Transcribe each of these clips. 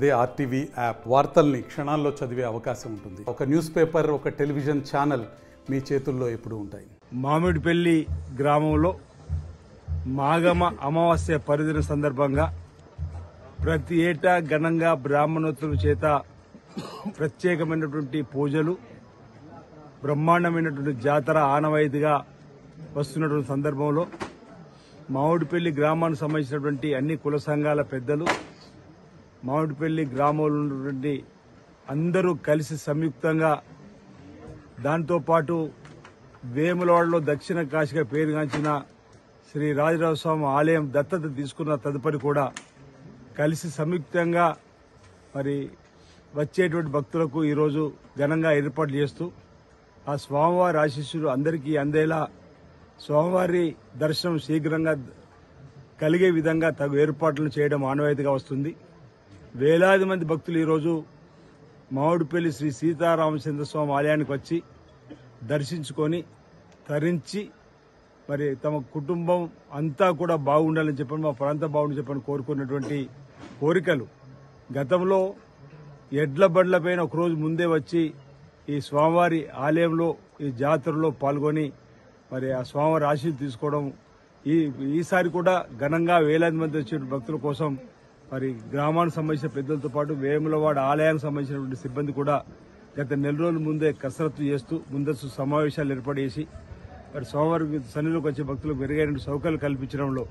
అదే RTV app వార్తల్ని క్షణాల్లో చదివే అవకాశం ఉంటుంది. ఒక న్యూస్ పేపర్, ఒక టెలివిజన్ ఛానల్ మీ చేతుల్లో ఎప్పుడూ ఉంటాయి. మామిడిపల్లి గ్రామంలో మాఘమ అమావాస్య పర్వదిన సందర్భంగా ప్రతి ఏటా ఘనంగా బ్రాహ్మణోత్తరుల చేత ప్రత్యేకమైనటువంటి పూజలు, బ్రహ్మాండమైనటువంటి జాతర ఆనవాయితీగా వస్తున్నటువంటి సందర్భంలో మామిడిపల్లి గ్రామానికి సంబంధించినటువంటి అన్ని కుల సంఘాల పెద్దలు, మామిడిపల్లి గ్రామంలో ఉన్నటువంటి అందరూ కలిసి సంయుక్తంగా, దాంతోపాటు వేములవాడలో దక్షిణ కాశీగా పేరుగాంచిన శ్రీ రాజరాజస్వామి ఆలయం దత్తత తీసుకున్న తదుపరి కూడా కలిసి సంయుక్తంగా మరి వచ్చేటువంటి భక్తులకు ఈరోజు ఘనంగా ఏర్పాట్లు చేస్తూ ఆ స్వామివారి ఆశీస్సులు అందరికీ అందేలా స్వామివారి దర్శనం శీఘ్రంగా కలిగే విధంగా తగు ఏర్పాట్లను చేయడం ఆనవాయితీగా వస్తుంది. వేలాది మంది భక్తులు ఈరోజు మామిడిపల్లి శ్రీ సీతారామచంద్ర స్వామి ఆలయానికి వచ్చి దర్శించుకొని తరించి మరి తమ కుటుంబం అంతా కూడా బాగుండాలని చెప్పని, మా ప్రాంతం బాగుండాలని చెప్పని కోరుకున్నటువంటి కోరికలు గతంలో ఎడ్ల బండ్లపైన ఒకరోజు ముందే వచ్చి ఈ స్వామివారి ఆలయంలో ఈ జాతరలో పాల్గొని మరి ఆ స్వామివారి ఆశీస్సులు తీసుకోవడం, ఈసారి కూడా ఘనంగా వేలాది మంది వచ్చే భక్తుల కోసం మరి గ్రామానికి సంబంధించిన పెద్దలతో పాటు వేములవాడ ఆలయానికి సంబంధించినటువంటి సిబ్బంది కూడా గత నెల రోజుల ముందే కసరత్తు చేస్తూ ముందస్తు సమావేశాలు ఏర్పాటు చేసి మరి స్వామివారి సన్నిధిలోకి వచ్చే భక్తులకు మెరుగైన సౌకర్యాలు కల్పించడంలో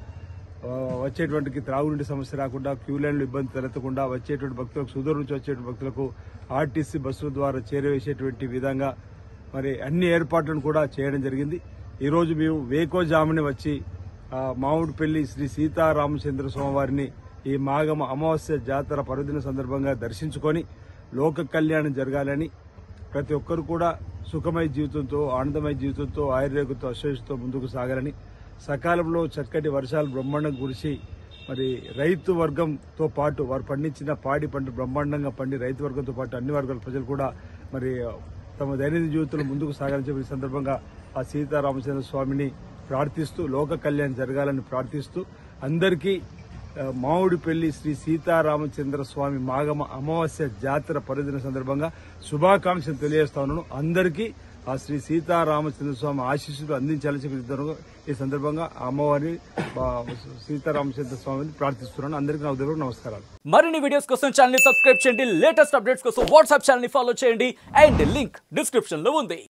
వచ్చేటువంటి త్రాగునీటి సమస్య రాకుండా, క్యూ లైన్లు ఇబ్బంది తలెత్తకుండా వచ్చేటువంటి భక్తులకు, సుదూరం నుంచి వచ్చేటువంటి భక్తులకు ఆర్టీసీ బస్సుల ద్వారా చేరవేసేటువంటి విధంగా మరి అన్ని ఏర్పాట్లను కూడా చేయడం జరిగింది. ఈరోజు మేము వేకోజామునే వచ్చి మామిడిపల్లి శ్రీ సీతారామచంద్ర స్వామివారిని ఈ మాఘమ అమావాస్య జాతర పర్వదిన సందర్భంగా దర్శించుకొని లోక కళ్యాణం జరగాలని, ప్రతి ఒక్కరు కూడా సుఖమయ జీవితంతో, ఆనందమయ జీవితంతో, ఆయుర్వేదంతో, అశ్వేషతో ముందుకు సాగాలని, సకాలంలో చక్కటి వర్షాలు బ్రహ్మాండంగా కురిసి మరి రైతు వర్గంతో పాటు వారు పండించిన పాడి పంట బ్రహ్మాండంగా పండి రైతు వర్గంతో పాటు అన్ని వర్గాల ప్రజలు కూడా మరి తమ దైనందిన జీవితంలో ముందుకు సాగాలని చెప్పి ఈ సందర్భంగా ఆ సీతారామచంద్ర స్వామిని ప్రార్థిస్తూ, లోక కళ్యాణం జరగాలని ప్రార్థిస్తూ అందరికీ మామిడిపల్లి శ్రీ సీతారామచంద్ర స్వామి మాఘమ అమావాస్య జాతర పర్వదిన సందర్భంగా శుభాకాంక్షలు తెలియజేస్తా ఉన్నాను. అందరికీ ఆ శ్రీ సీతారామచంద్ర స్వామి ఆశీస్సులు అందించాలని ఈ సందర్భంగా అమ్మవారిని సీతారామచంద్ర స్వామిని ప్రార్థిస్తున్నాను. అందరికీ నా ఉదయం నమస్కారాలు. మరిన్ని వీడియోస్ కోసం ఛానల్ ని సబ్స్క్రైబ్ చేయండి. లేటెస్ట్ అప్డేట్స్ కోసం వాట్సాప్ ఛానల్ ని ఫాలో చేయండి. అండ్ లింక్ డిస్క్రిప్షన్ లో ఉంది.